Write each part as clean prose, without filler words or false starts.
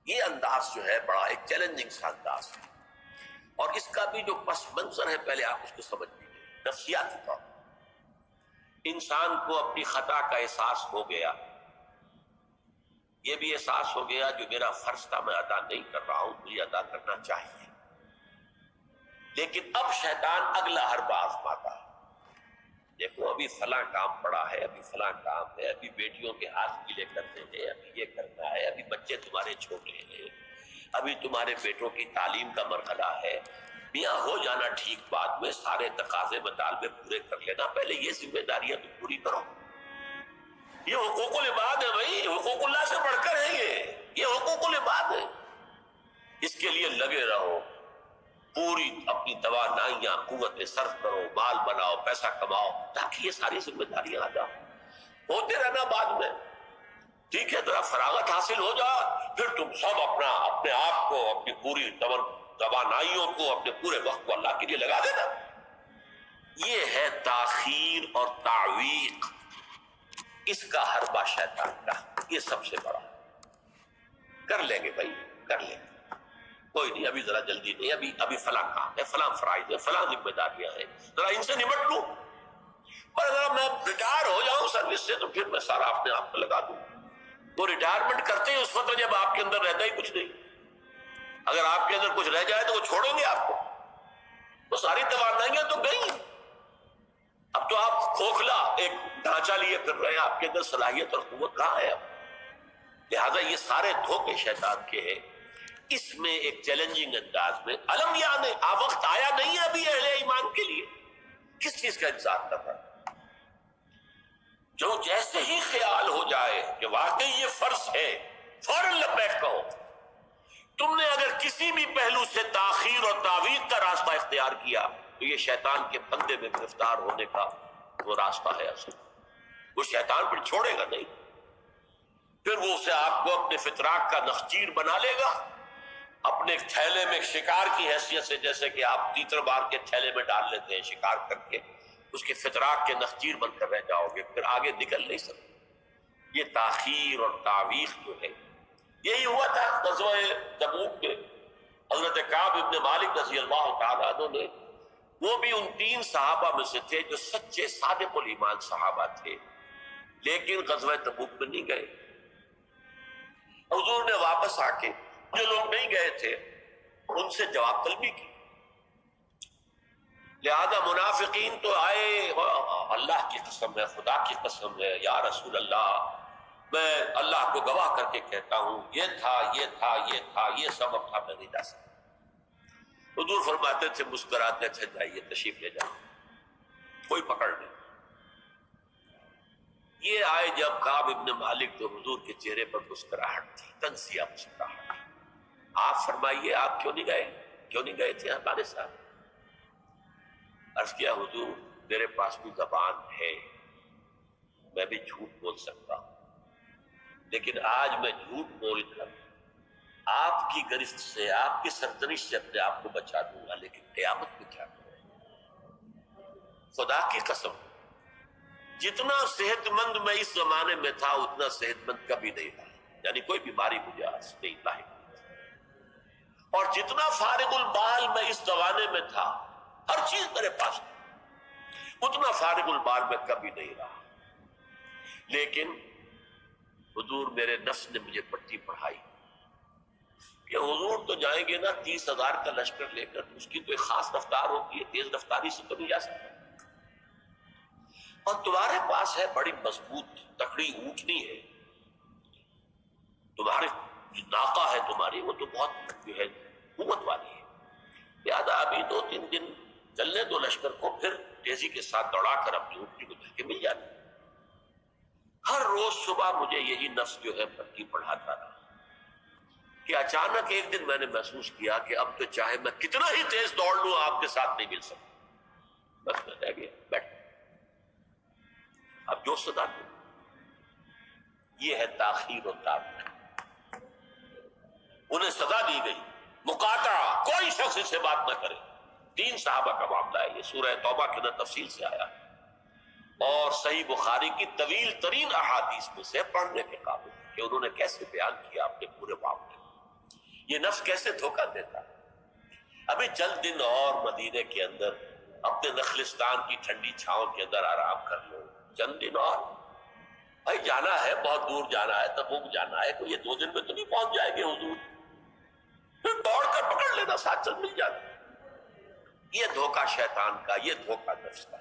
یہ انداز جو ہے بڑا ایک چیلنجنگ سا انداز ہے، اور اس کا بھی جو پس منظر ہے پہلے آپ اس کو سمجھ لیجیے۔ نفسیاتی طور پر انسان کو اپنی خطا کا احساس ہو گیا، یہ بھی احساس ہو گیا جو میرا فرض تھا میں ادا نہیں کر رہا ہوں، مجھے ادا کرنا چاہیے، لیکن اب شیطان اگلا حربہ آزماتا ہے۔ دیکھو ابھی فلاں کام پڑا ہے، ابھی فلاں کام ہے، ابھی بیٹیوں کے ہاتھ گیلے کرنے ہیں، ابھی یہ کرنا ہے، ابھی بچے تمہارے چھوٹے ہیں، ابھی تمہارے بیٹوں کی تعلیم کا مرحلہ ہے، میاں ہو جانا ٹھیک، بعد میں سارے تقاضے مطالبے پورے کر لینا، پہلے یہ ذمہ داریاں تو پوری کرو۔ یہ حقوق العباد ہے بھائی، حقوق اللہ سے بڑھ کر ہے، یہ حقوق العباد ہے، اس کے لیے لگے رہو، پوری اپنی توانائیاں قوتیں صرف کرو، مال بناؤ، پیسہ کماؤ، تاکہ یہ ساری ذمہ داریاں ادا ہوتے رہنا۔ بعد میں ٹھیک ہے ذرا فراغت حاصل ہو جا، پھر تم سب اپنے آپ کو، اپنی پوری توانائیوں کو، اپنے پورے وقت کو اللہ کے لیے لگا دینا۔ یہ ہے تاخیر اور تعویق، اس کا حربہ شیطان کا، یہ سب سے بڑا۔ کر لیں گے بھائی، کر لیں گے، کوئی نہیں، ابھی ذرا جلدی نہیں، ابھی فلاں کام ہے، فلاں فرائض ہے، فلاں ذمہ داریاں ہیں، ذرا ان سے نمٹ لوں، اور اگر میں ریٹائر ہو جاؤں سروس سے تو پھر میں سارا اپنے آپ کو لگا دوں۔ وہ ریٹائرمنٹ کرتے ہیں اس وقت جب آپ کے اندر رہتا ہی کچھ نہیں، اگر آپ کے اندر کچھ رہ جائے تو وہ چھوڑیں گے آپ کو، وہ ساری توانائیاں تو گئی، اب تو آپ کھوکھلا ایک ڈھانچہ لیے پھر رہے ہیں، آپ کے اندر صلاحیت اور قوت کہاں ہے اب؟ لہٰذا یہ سارے دھوکے شیطان کے ہیں۔ اس میں ایک چیلنجنگ انداز میں علم یعنی وقت آیا نہیں ہے ابھی اہل ایمان کے لیے کس چیز کا انتظار کر رہا ہے؟ جو جیسے ہی خیال ہو جائے کہ واقعی یہ فرض ہے، فوراً لبیک کہو۔ تم نے اگر کسی بھی پہلو سے تاخیر اور تعویق کا راستہ اختیار کیا تو یہ شیطان کے پندے میں گرفتار ہونے کا وہ راستہ ہے اصل، وہ شیطان پھر چھوڑے گا نہیں، پھر وہ اسے آپ کو اپنے فتراک کا نخچیر بنا لے گا، اپنے تھیلے میں شکار کی حیثیت سے، جیسے کہ آپ تیتر مار کے تھیلے میں ڈال لیتے ہیں شکار کر کے، اس کے فتراک کے نخچیر بن کر رہ جاؤ گے، پھر آگے نکل نہیں سکتے۔ یہ تاخیر اور تعویق جو ہے، یہی ہوا تھا غزوہ تبوک میں حضرت کعب ابن مالک رضی اللہ تعالیٰ عنہ نے، وہ بھی ان 3 صحابہ میں سے تھے جو سچے صادق الایمان صحابہ تھے، لیکن غزوہ تبوک میں نہیں گئے۔ حضور نے واپس آ کے جو لوگ نہیں گئے تھے ان سے جواب طلبی کی، لہذا منافقین تو آئے، اللہ کی قسم ہے، خدا کی قسم ہے یا رسول اللہ، میں اللہ کو گواہ کر کے کہتا ہوں یہ تھا یہ تھا یہ تھا، یہ سبب تھا، میں نہیں جا سکتا۔ حضور فرماتے تھے مسکراتے تھے، جائیے تشریف لے جاؤ، کوئی پکڑ نہیں۔ یہ آئے جب کعب ابن مالک، تو حضور کے چہرے پر مسکراہٹ تھی، تنزیہ مسکراہٹ۔ آپ فرمائیے آپ کیوں نہیں گئے، کیوں نہیں گئے تھے ہمارے ساتھ؟ عرض کیا حضور میرے پاس بھی زبان ہے، میں بھی جھوٹ بول سکتا ہوں، لیکن آج میں جھوٹ بول کر آپ کی گرفت سے، آپ کی سرزنش سے اپنے آپ کو بچا دوں گا، لیکن قیامت میں کیا کروں؟ خدا کی قسم جتنا صحت مند میں اس زمانے میں تھا اتنا صحت مند کبھی نہیں رہا، یعنی کوئی بیماری مجھے آج نہیں لاحق ہوئی، اور جتنا فارغ البال میں اس زمانے میں تھا، ہر چیز میرے پاس تھی، اتنا فارغ البال میں کبھی نہیں رہا، لیکن حضور میرے نفس نے مجھے پٹی پڑھائی کہ حضور تو جائیں گے نا 30,000 کا لشکر لے کر، اس کی کوئی خاص رفتار ہوتی ہے، تیز رفتاری سے تو نہیں جا سکتا، اور تمہارے پاس ہے بڑی مضبوط تکڑی اونٹنی ہے، تمہارے جو ناقہ ہے تمہاری وہ تو بہت جو ہے قوت والی ہے، لہٰذا ابھی 2-3 دن چلنے دو لشکر کو، پھر تیزی کے ساتھ دوڑا کر اپنی اونٹنی کو جا کے مل جانا۔ ہر روز صبح مجھے یہی نفس جو ہے پٹی پڑھاتا رہا کہ اچانک ایک دن میں نے محسوس کیا کہ اب تو چاہے میں کتنا ہی تیز دوڑ لوں آپ کے ساتھ نہیں مل سکتا، بس میں رہ گیا بیٹھ، اب جو صدا دوں۔ یہ ہے تاخیر و تعویق، انہیں سزا دی گئی، مقاطعہ، کوئی شخص اس سے بات نہ کرے۔ 3 صحابہ کا معاملہ ہے، یہ سورہ توبہ کے اندر تفصیل سے آیا اور صحیح بخاری کی طویل ترین احادیث میں سے پڑھنے کے قابل کہ انہوں نے کیسے بیان کیا اپنے پورے معاملے۔ یہ نفس کیسے دھوکہ دیتا؟ ابھی چند دن اور مدینے کے اندر اپنے نخلستان کی ٹھنڈی چھاؤں کے اندر آرام کر لو، چند دن اور بھائی جانا ہے، بہت دور جانا ہے، تبوک جانا ہے، کوئی یہ 2 دن میں تو نہیں پہنچ جائے گے حضور، پھر دوڑ کر پکڑ لینا، ساتھ چل مل جانا۔ یہ دھوکہ شیطان کا، یہ دھوکہ نفس کا،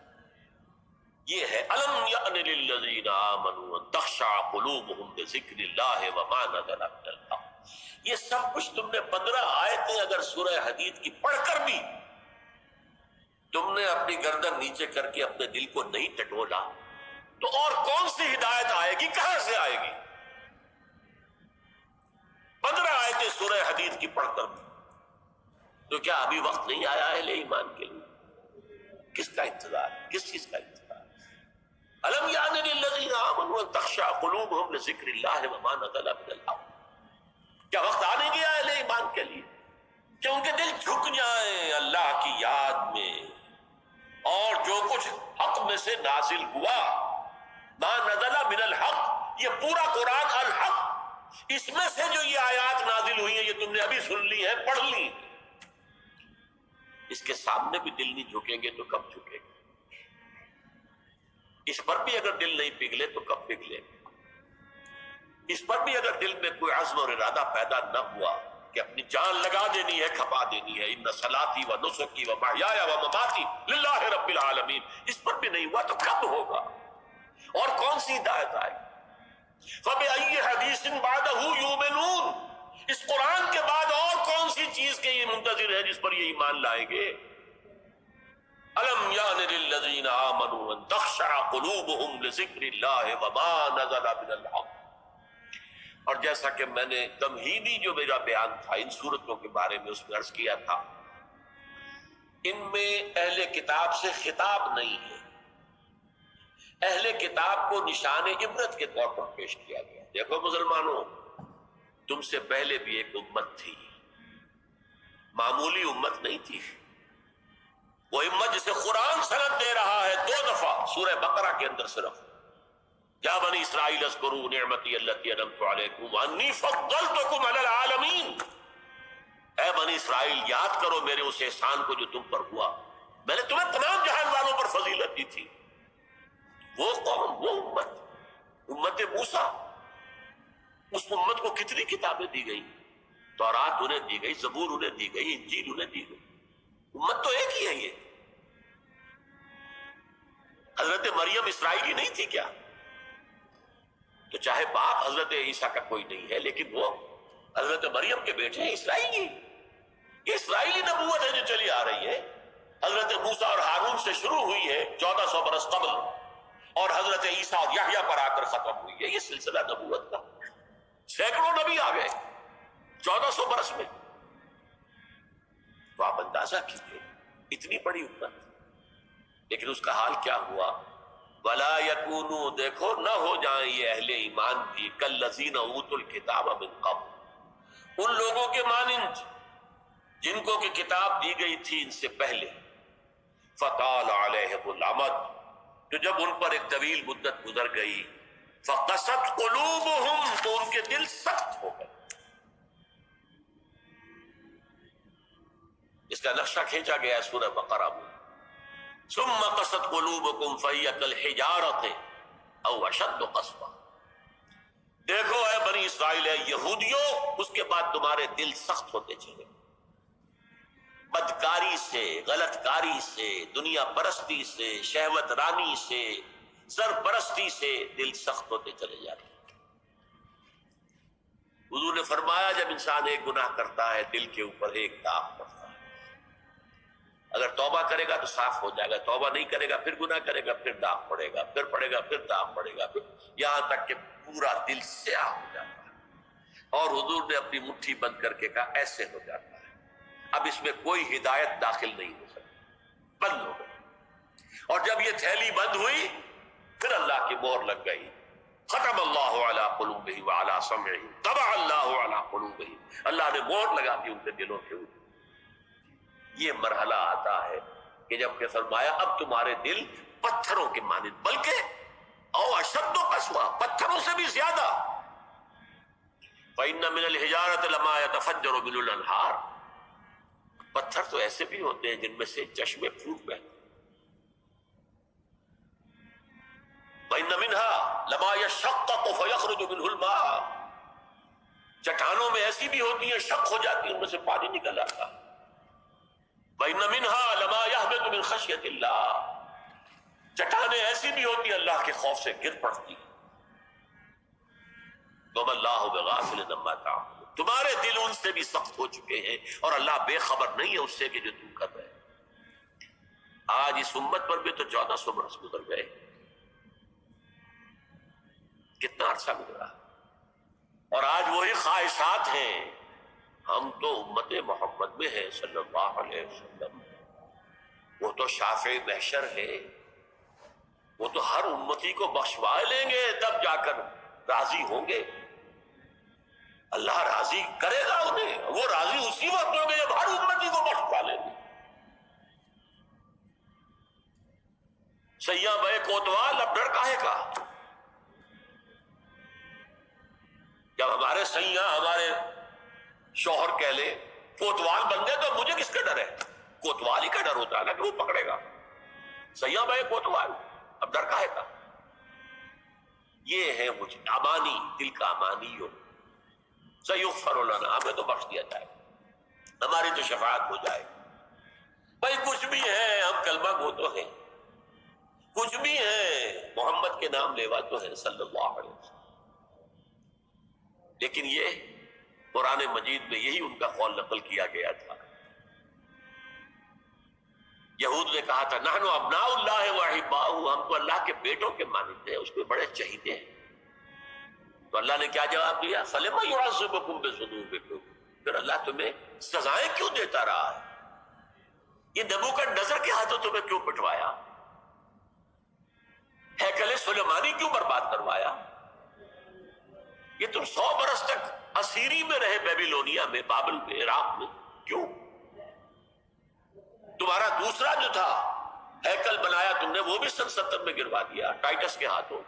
یہ ہے الم یأن للذین آمنوا ان تخشع قلوبهم لذکر اللہ وما نزل من الحق۔ یہ سب کچھ تم نے 15 آیتیں اگر سورہ حدید کی پڑھ کر بھی تم نے اپنی گردن نیچے کر کے اپنے دل کو نہیں ٹٹولا تو اور کون سی ہدایت آئے گی، کہاں سے آئے گی؟ 15 آیتیں سورہ حدید کی پڑھ کر بھی تو کیا ابھی وقت نہیں آیا اہل ایمان کے لیے؟ کس کا انتظار، کس چیز کا انتظار؟ الم یعن للذین آمنوا ان تخشع قلوبهم لذکر اللہ وما نزل من الحق۔ کیا وقت آنے گیا اہل ایمان کے لیے کہ ان کے دل جھک جائیں اللہ کی یاد میں، اور جو کچھ حق میں سے نازل ہوا، ما نزل من الحق، یہ پورا قرآن الحق، اس میں سے جو یہ آیات نازل ہوئی ہیں یہ تم نے ابھی سن لی ہے، پڑھ لی ہیں، اس کے سامنے بھی دل نہیں جھکیں گے تو کب جھکیں گے؟ اس پر بھی اگر دل نہیں پگھلے تو کب پگھلے گے؟ اس پر بھی اگر دل میں کوئی عزم اور ارادہ پیدا نہ ہوا کہ اپنی جان لگا دینی ہے، کھپا دینی ہے، ان صلاتی و نسکی و محیایا و مماتی للہ رب العالمین، اس پر بھی نہیں ہوا تو کب ہوگا؟ اور کون سی ہدایت آئے؟ فَبِأَيِّ حَدِيثٍ بَعْدَهُ يُؤْمِنُونَ، اس قرآن کے بعد اور کون سی چیز کے یہ منتظر ہے جس پر یہ ایمان لائیں گے؟ الم یعن للذین آمنوا ان تخشع قلوبهم لذکر اللہ وما نزل من الحق۔ اور جیسا کہ میں نے تمہیدی جو میرا بیان تھا ان صورتوں کے بارے میں، اس میں عرض کیا تھا، ان میں اہل کتاب سے خطاب نہیں ہے، اہل کتاب کو نشان عبرت کے طور پر پیش کیا گیا۔ دیکھو مسلمانوں، تم سے پہلے بھی ایک امت تھی، معمولی امت نہیں تھی، وہ امت جسے قرآن سند دے رہا ہے 2 دفعہ سورہ بقرہ کے اندر صرف، یا بنی اسرائیل اذکروا نعمتی التی انعمت علیکم وانی فضلتکم علی العالمین، اے بنی اسرائیل یاد کرو میرے اس احسان کو جو تم پر ہوا، میں نے تمہیں تمام جہان والوں پر فضیلت دی تھی۔ وہ قوم، وہ امت موسیٰ، اس امت کو کتنی کتابیں دی گئی، تورات انہیں دی گئی، زبور انہیں دی گئی، انجیل انہیں دی گئی، امت تو ایک ہی ہے یہ۔ حضرت مریم اسرائیلی نہیں تھی کیا؟ تو چاہے باپ حضرت عیسیٰ کا کوئی نہیں ہے لیکن وہ حضرت مریم کے بیٹے ہیں، اسرائیلی، یہ اسرائیلی نبوت ہے جو چلی آ رہی ہے، حضرت موسیٰ اور ہارون سے شروع ہوئی ہے 1400 برس قبل، اور حضرت عیسیٰ اور یحییٰ پر آ کر ختم ہوئی ہے یہ سلسلہ نبوت کا۔ سینکڑوں نبی آ گئے 1400 برس میں، تو آپ اندازہ کیجئے اتنی بڑی امت، لیکن اس کا حال کیا ہوا؟ وَلَا يَكُونُوا، دیکھو نہ ہو جائیں یہ اہل ایمان بھی كَالَّذِينَ أُوتُوا الْكِتَابَ مِن قَبْلُ، ان لوگوں کے مانند جن کو کہ کتاب دی گئی تھی ان سے پہلے، فَطَالَ عَلَيْهِمُ الْأَمَدُ، تو جب ان پر ایک طویل مدت گزر گئی، فَقَسَتْ قُلُوبُهُمْ، تو ان کے دل سخت ہو گئے۔ اس کا نقشہ کھینچا گیا ہے سورہ بقرہ میں، ثم قست قلوبکم فہی کالحجارۃ او اشد قسوہ، دیکھو اے بنی اسرائیل، اے یہودیوں، اس کے بعد تمہارے دل سخت ہوتے چلے، بدکاری سے، غلط کاری سے، دنیا پرستی سے، شہوت رانی سے، سرپرستی سے دل سخت ہوتے چلے جاتے۔ حضور نے فرمایا جب انسان ایک گناہ کرتا ہے دل کے اوپر ایک داغ پڑتا ہے، اگر توبہ کرے گا تو صاف ہو جائے گا، توبہ نہیں کرے گا پھر گناہ کرے گا، پھر داغ پڑے گا، پھر پڑے گا، پھر داغ پڑے گا، پھر یہاں تک کہ پورا دل سیاہ ہو جاتا ہے۔ اور حضور نے اپنی مٹھی بند کر کے کہا ایسے ہو جاتا ہے، اب اس میں کوئی ہدایت داخل نہیں ہو سکتی، بند ہو گئی۔ اور جب یہ تھیلی بند ہوئی پھر اللہ کی مہر لگ گئی، ختم اللہ علی قلوبہم وعلی سمعہم طبع اللہ علی قلوبہم، اللہ نے مہر لگا دی ان کے دلوں کے اوپر۔ یہ مرحلہ آتا ہے کہ جب کہ فرمایا اب تمہارے دل پتھروں کے مانند، بلکہ او اشد قسوہ، پتھروں سے بھی زیادہ، فَإِنَّ مِنَ الْحِجَارَةِ لَمَا يَتَفَجَّرُ مِنْهُ الْأَنْهَارُ، پتھر تو ایسے بھی ہوتے ہیں جن میں سے چشمے پھوٹ بہتے ہیں. وَإِنَّ مِنْهَا لَمَا يَشَّقَّقُ فَيَخْرُجُ مِنْهُ الْمَاءُ، چٹانوں میں ایسی بھی ہوتی ہیں شق ہو جاتی ہیں ان میں سے پانی نکل آتا. وَإِنَّ مِنْهَا لَمَا يَهْبِطُ مِنْ خَشْيَةِ اللَّهِ، چٹانیں ایسی بھی ہوتی ہیں اللہ کے خوف سے گر پڑتی ہیں. وَمَا اللَّهُ بِغَافِلٍ عَمَّا تَعْمَلُونَ، تمہارے دل ان سے بھی سخت ہو چکے ہیں اور اللہ بے خبر نہیں ہے اس سے کہ جو تم کر رہے. آج اس امت پر بھی تو 1400 برس گزر گئے، کتنا عرصہ گزرا، اور آج وہی خواہشات ہیں. ہم تو امت محمد میں ہیں صلی اللہ علیہ وسلم، وہ تو شافع محشر ہے، وہ تو ہر امتی کو بخشوا لیں گے تب جا کر راضی ہوں گے. اللہ راضی کرے گا انہیں، وہ راضی اسی وقت ہوں گے جب ہر امتی کو بخشوا لیں گے. سیاں بے کوتوال اب ڈر کاہے کا؟ جب ہمارے سیاں ہمارے شوہر کہہ لے کوتوال بن گئے تو مجھے کس کا ڈر ہے؟ کوتوال ہی کا ڈر ہوتا ہے نا کہ وہ پکڑے گا. سیاں بھائی کوتوال، اب ڈر کاہے کا؟ یہ ہے مجھ امانی، دل کا امانی ہو. سیغفر لنا، ہمیں تو بخش دیا جائے، ہماری تو شفاعت ہو جائے. بھائی کچھ بھی ہے، ہم کلمہ گو تو ہیں، کچھ بھی ہے محمد کے نام لیوا تو ہے صلی اللہ علیہ وسلم. لیکن یہ قرآن مجید میں یہی ان کا قول نقل کیا گیا تھا. یہود نے کہا تھا نحن ابناء اللہ و احباؤہ، ہم تو اللہ کے بیٹوں کے مانتے ہیں، اس کو بڑے چہیتے ہیں. تو اللہ نے کیا جواب دیا؟ فَلِمَ يُعَذِّبُكُم بِذُنُوبِكُم، پھر اللہ تمہیں سزائیں کیوں دیتا رہا ہے؟ یہ نبوکدنضر کے ہاتھوں تمہیں کیوں پٹوایا؟ ہیکل سلیمانی کیوں برباد کروایا؟ یہ تم 100 برس تک اسیری میں رہے، بیبیلونیا میں، بابل میں، عراق میں، کیوں؟ تمہارا دوسرا جو تھا ہیکل بنایا تم نے، وہ بھی سن 70 میں گروا دیا ٹائٹس کے ہاتھوں.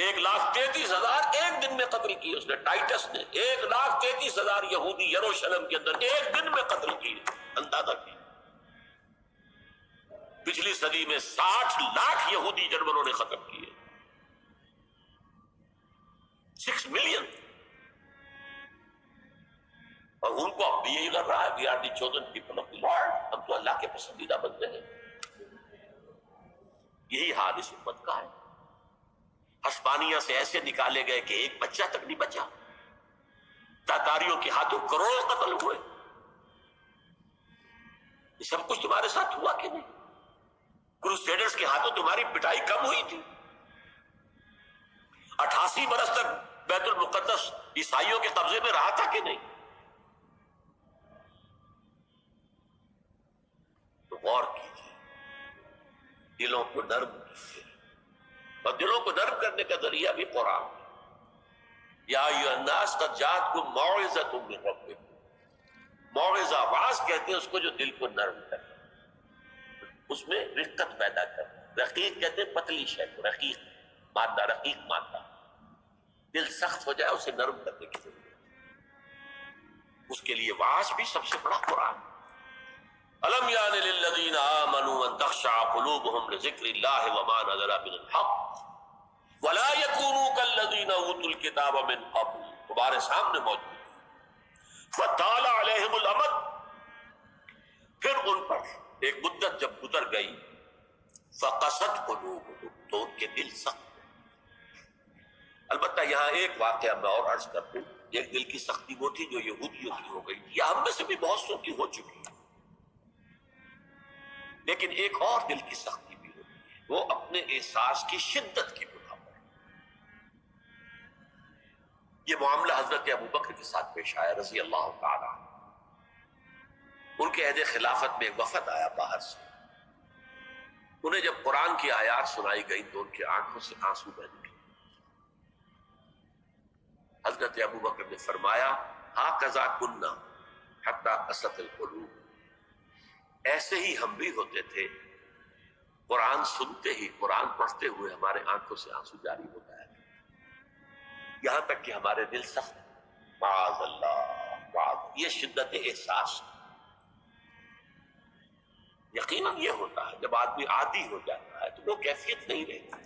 1,33,000 ایک دن میں قتل کیے اس نے، ٹائٹس نے 1,33,000 یہودی یروشلم کے اندر ایک دن میں قتل کیے. اندازہ کیے پچھلی صدی میں 60 لاکھ یہودی جرمنوں نے ختم کیے، 6 ملین. اور ان کو اب بھی یہی کر رہا ہے، we are the chosen people of the Lord، ہم تو اللہ کے پسندیدہ بندے ہیں. یہی حال اس امت کا ہے. ہسپانیہ سے ایسے نکالے گئے کہ ایک بچہ تک نہیں بچا. تاتاریوں کے ہاتھوں کروڑوں قتل ہوئے. یہ سب کچھ تمہارے ساتھ ہوا کہ نہیں؟ کروسیڈرز کے ہاتھوں تمہاری پٹائی کم ہوئی تھی؟ 88 برس تک بیت المقدس عیسائیوں کے قبضے میں رہا تھا کہ نہیں؟ تو غور کیجیے، دلوں کو نرم کیجیے، اور دلوں کو نرم کرنے کا ذریعہ بھی قرآن. یا ایھا الناس قد جاءتکم موعظۃ من ربکم، موعظہ واعظ کہتے ہیں اس کو جو دل کو نرم کرے، اس میں رقت پیدا کرے. رقیق کہتے ہیں پتلی شے کو، رقیق مادہ، رقیق مادہ. دل سخت ہو جائے اسے نرم کرنے کی ضرورت ہے. اس کے لیے واعظ بھی سب سے بڑا قرآن. الم یان للذین آمنوا ان تخشع قلوبهم لذکر اللہ وما نزل من الحق ولا یکونوا کالذین اوتوا الکتاب من قبل، تمہارے سامنے موجود ہے. فطال علیہم الامد، پھر ان پر ایک مدت جب گزر گئی، فقست قلوبهم، تو ان کے دل سخت. البتہ یہاں ایک واقعہ میں اور عرض کر دوں. ایک دل کی سختی وہ تھی جو یہودیوں کی ہو گئی، یا ہم میں سے بھی بہت سو کی ہو چکی ہے. لیکن ایک اور دل کی سختی بھی ہوتی ہے، وہ اپنے احساس کی شدت کی بنا پر. یہ معاملہ حضرت ابوبکر کے ساتھ پیش آیا رضی اللہ تعالی. ان کے عہد خلافت میں ایک وفد آیا باہر سے. انہیں جب قرآن کی آیات سنائی گئی تو ان کی آنکھوں سے آنسو بہنے لگے. حضرت ابوبکر نے فرمایا ھٰکذا کُنّا حتیٰ قست القلوب، ایسے ہی ہم بھی ہوتے تھے، قرآن سنتے ہی، قرآن پڑھتے ہوئے ہمارے آنکھوں سے آنسو جاری ہو گیا، یہاں تک کہ ہمارے دل سخت. معاذ اللہ، معاذ، یہ شدت احساس یقیناً یہ ہوتا ہے جب آدمی عادی ہو جاتا ہے تو وہ کیفیت نہیں رہتی۔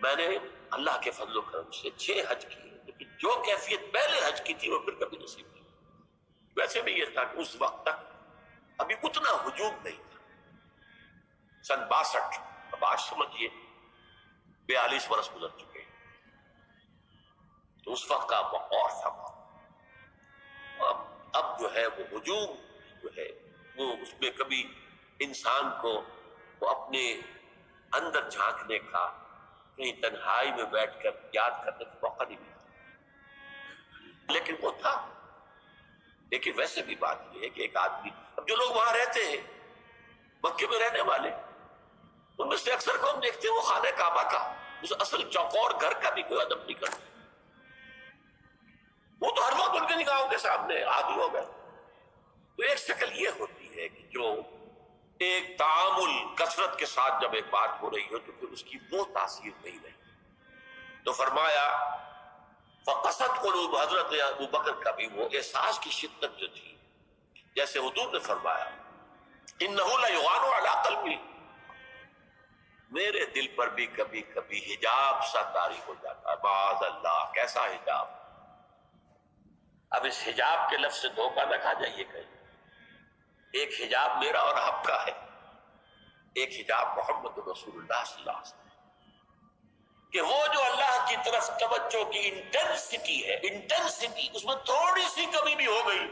میں نے اللہ کے فضل و کرم سے 6 حج کیے، لیکن جو کیفیت پہلے حج کی تھی وہ پھر کبھی نصیب نہیں۔ ویسے بھی یہ تھا کہ اس وقت تک ابھی اتنا ہجوم نہیں تھا، سن 62، اب آج سمجھیے 42 برس گزر چکے، تو اس وقت کا اور تھا۔ اب جو ہے وہ ہجوم جو ہے وہ اس میں کبھی انسان کو وہ اپنے اندر جھانکنے کا، کہیں تنہائی میں بیٹھ کر یاد کرنے کا موقع نہیں ملتا، لیکن وہ تھا۔ لیکن ویسے بھی بات یہ ہے کہ ایک آدمی، اب جو لوگ وہاں رہتے ہیں مکے میں رہنے والے، ان میں سے اکثر کو ہم دیکھتے ہیں وہ خانہ کعبہ کا اس اصل چوکور گھر کا بھی کوئی ادب نہیں کرتے، وہ تو ہر وقت ان کے نگاہوں کے سامنے عادی ہو گئے۔ تو ایک شکل یہ ہوتی ہے کہ جو ایک تعامل کثرت کے ساتھ جب ایک بات ہو رہی ہو تو پھر اس کی وہ تاثیر نہیں رہتی۔ تو فرمایا فقست قلوب، حضرت ابو بکر کا بھی وہ احساس کی شدت جو تھی، جیسے حضور نے فرمایا انہ لیغان علی قلبی، میرے دل پر بھی کبھی کبھی حجاب سا طاری ہو جاتا ہے، معاذ اللہ۔ کیسا حجاب؟ اب اس حجاب کے لفظ سے دھوکہ نہ کھا جائیے کہیں، ایک حجاب میرا اور آپ کا ہے، ایک حجاب محمد رسول اللہ صلی اللہ علیہ وسلم، کہ وہ جو اللہ کی طرف توجہ کی انٹینسٹی ہے، انٹینسٹی اس میں تھوڑی سی کمی بھی ہو گئی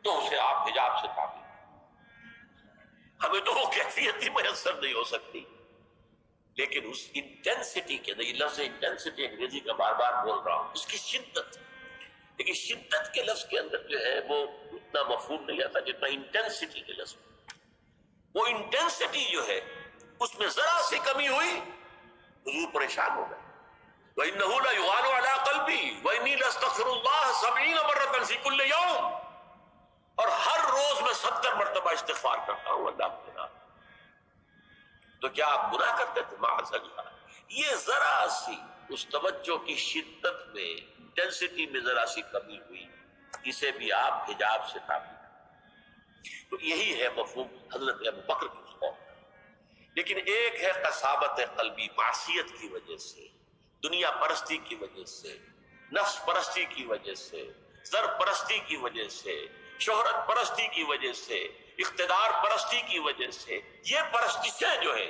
تو اسے آپ حجاب سے تعبیر، ہمیں تو وہ کیفیت ہی میسر نہیں ہو سکتی، لیکن اس انٹینسٹی کے، یہ لفظ انٹینسٹی انگریزی کا بار بار بول رہا ہوں، اس کی شدت، لیکن شدت کے لفظ کے اندر جو ہے وہ اتنا مفہوم نہیں آتا جتنا انٹینسٹی کے لفظ، وہ انٹینسٹی جو ہے اس میں ذرا سی کمی ہوئی حضور پریشان ہو گئے۔ وَإِنَّهُ لَيُغَانُ عَلَىٰ قَلْبِي وَإِنِّي لَأَسْتَغْفِرُ اللَّهَ 70 مَرَّةً فِي كُلِّ يَوْمٍ، اور ہر روز میں 70 مرتبہ استغفار کرتا ہوں اللہ کے نام۔ تو کیا آپ گناہ کرتے تھے؟ معاذ اللہ۔ یہ ذرا سی اس توجہ کی شدت میں، انٹینسٹی میں ذرا سی کمی ہوئی، اسے بھی آپ حجاب سے تعبیر۔ تو یہی ہے مفہوم حضرت ابو بکر کی قوم۔ لیکن ایک ہے قساوت قلبی، معصیت کی وجہ سے، دنیا پرستی کی وجہ سے، نفس پرستی کی وجہ سے، زر پرستی کی وجہ سے، شہرت پرستی کی وجہ سے، اقتدار پرستی کی وجہ سے، یہ پرستشیں جو ہے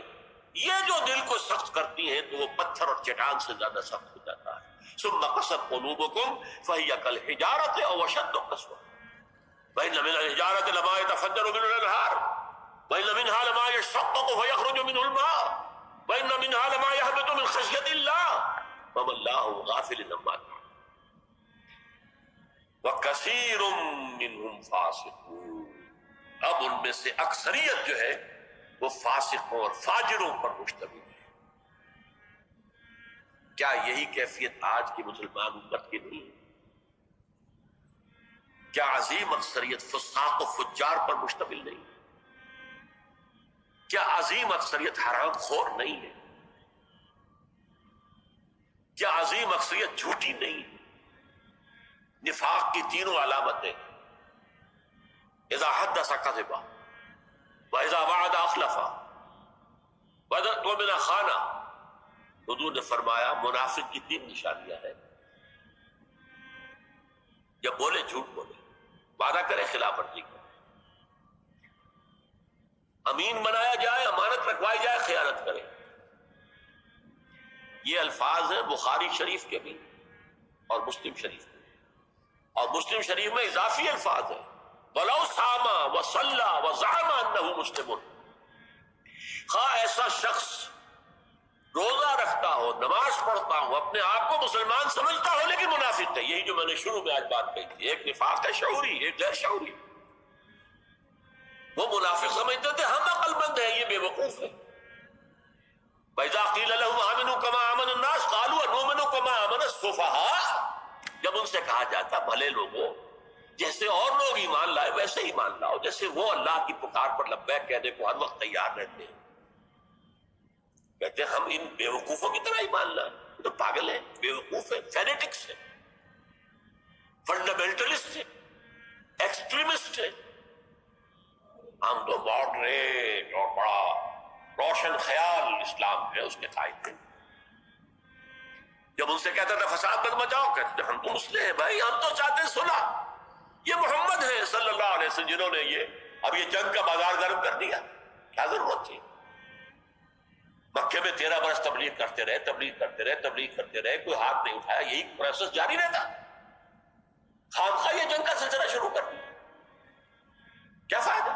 یہ جو دل کو سخت کرتی ہیں تو وہ پتھر اور چٹان سے زیادہ سخت ہو جاتا ہے۔ ثم قست قلوبکم فہی کالحجارۃ او اشد قسوۃ وإن من الحجارة لما يتفجر منه الأنهار وإن منها لما يشقق فيخرج منه الماء وإن منها لما يهبط من خشية الله وما الله غافل عما تعملون وكثير منهم فاسقون۔ اب ان میں سے اکثریت جو ہے وہ فاسقوں اور فاجروں پر مشتمل ہے۔ کیا یہی کیفیت آج کی مسلمان امت کی نہیں؟ کیا عظیم اکثریت فساق و فجار پر مشتمل نہیں؟ کیا عظیم اکثریت حرام خور نہیں ہے؟ کیا عظیم اکثریت جھوٹی نہیں ہے؟ نفاق کی تینوں علامتیں، اذا حدث کذب واذا وعد اخلف واذا اؤتمن خان۔ حضور نے فرمایا منافق کی 3 نشانیاں ہیں، جب بولے جھوٹ بولے، وعدہ کرے خلاف ورزی کرے، امین بنایا جائے، امانت رکھوائی جائے، خیانت کرے۔ یہ الفاظ ہیں بخاری شریف کے بھی اور مسلم شریف کے، اور مسلم شریف میں اضافی الفاظ ہیں وَلَوْ صَامَ وَصَلَّى وَزَعَمَ أَنَّهُ مُسْلِمٌ۔ خواہ ایسا شخص روزہ رکھتا ہو، نماز پڑھتا ہو، اپنے آپ کو مسلمان سمجھتا ہو، لیکن منافق ہے۔ یہی جو میں نے شروع میں آج بات کہی تھی، ایک نفاق ہے شعوری، ایک غیر شعوری۔ وہ منافق سمجھتے تھے ہم عقل مند ہیں، یہ بے وقوف ہے۔ وَإِذَا قِيلَ لَهُمْ آمِنُوا كَمَا آمَنَ النَّاسُ قَالُوا أَنُؤْمِنُ كَمَا آمَنَ السُّفَهَاءُ۔ جب ان سے کہا جاتا بھلے لوگوں، جیسے اور لوگ ایمان لائے ویسے ایمان لاؤ، جیسے وہ اللہ کی پکار پر لبیک کہنے کو ہر وقت تیار رہتے ہیں، کہتے ہیں ہم ان بے وقوفوں کی طرح ایمان لائیں، یہ تو پاگل ہیں، بے وقوف ہیں، فینیٹکس ہیں۔ فنڈامنٹلسٹ ہے، ایکسٹریمسٹ ہے. ہم تو ماڈریٹ اور بڑا روشن خیال اسلام ہے اس کے قائد تھے. جب ان سے کہتا تھا فساد مت مچاؤ، کہتے تھے ہم تو مسلم ہیں بھائی، ہم تو چاہتے ہیں صلح. یہ محمد ہے صلی اللہ علیہ وسلم جنہوں نے یہ جنگ کا بازار گرم کر دیا. کیا ضرورت تھی؟ مکے میں 13 برس تبلیغ کرتے رہے، کوئی ہاتھ نہیں اٹھایا، یہی پروسیس جاری رہتا. خامخواہ یہ جنگ کا سلسلہ شروع کر دیا، کیا فائدہ؟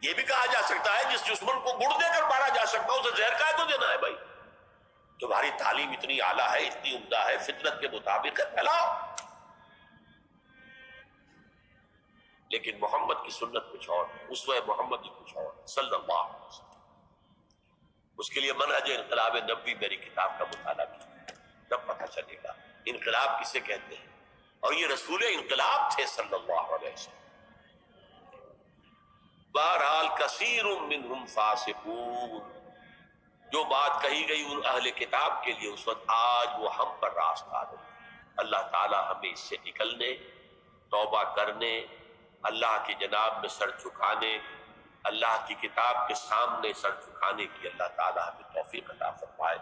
یہ بھی کہا جا سکتا ہے جس دشمن کو گڑ دے کر مارا جا سکتا ہے اسے زہر کا تو دینا ہے. بھائی تمہاری تعلیم اتنی اعلیٰ ہے، اتنی عمدہ ہے، فطرت کے مطابق ہے، پھیلاؤ. لیکن محمد کی سنت کچھ اور ہے، اسوہ محمد کی کچھ اور ہے صلی اللہ علیہ وسلم. اس کے لیے منہج انقلاب نبوی میری کتاب کا مطالعہ کیا، تب پتہ چلے گا انقلاب کسے کہتے ہیں. اور یہ رسول انقلاب تھے صلی اللہ علیہ وسلم. بہرحال کثیر منہم فاسقون، جو بات کہی گئی ان اہل کتاب کے لیے اس وقت، آج وہ ہم پر راست آ گئی. اللہ تعالی ہمیں اس سے نکلنے، توبہ کرنے، اللہ کی جناب میں سر جھکانے، اللہ کی کتاب کے سامنے سر جھکانے کی اللہ تعالی ہمیں توفیق عطا فرمائے.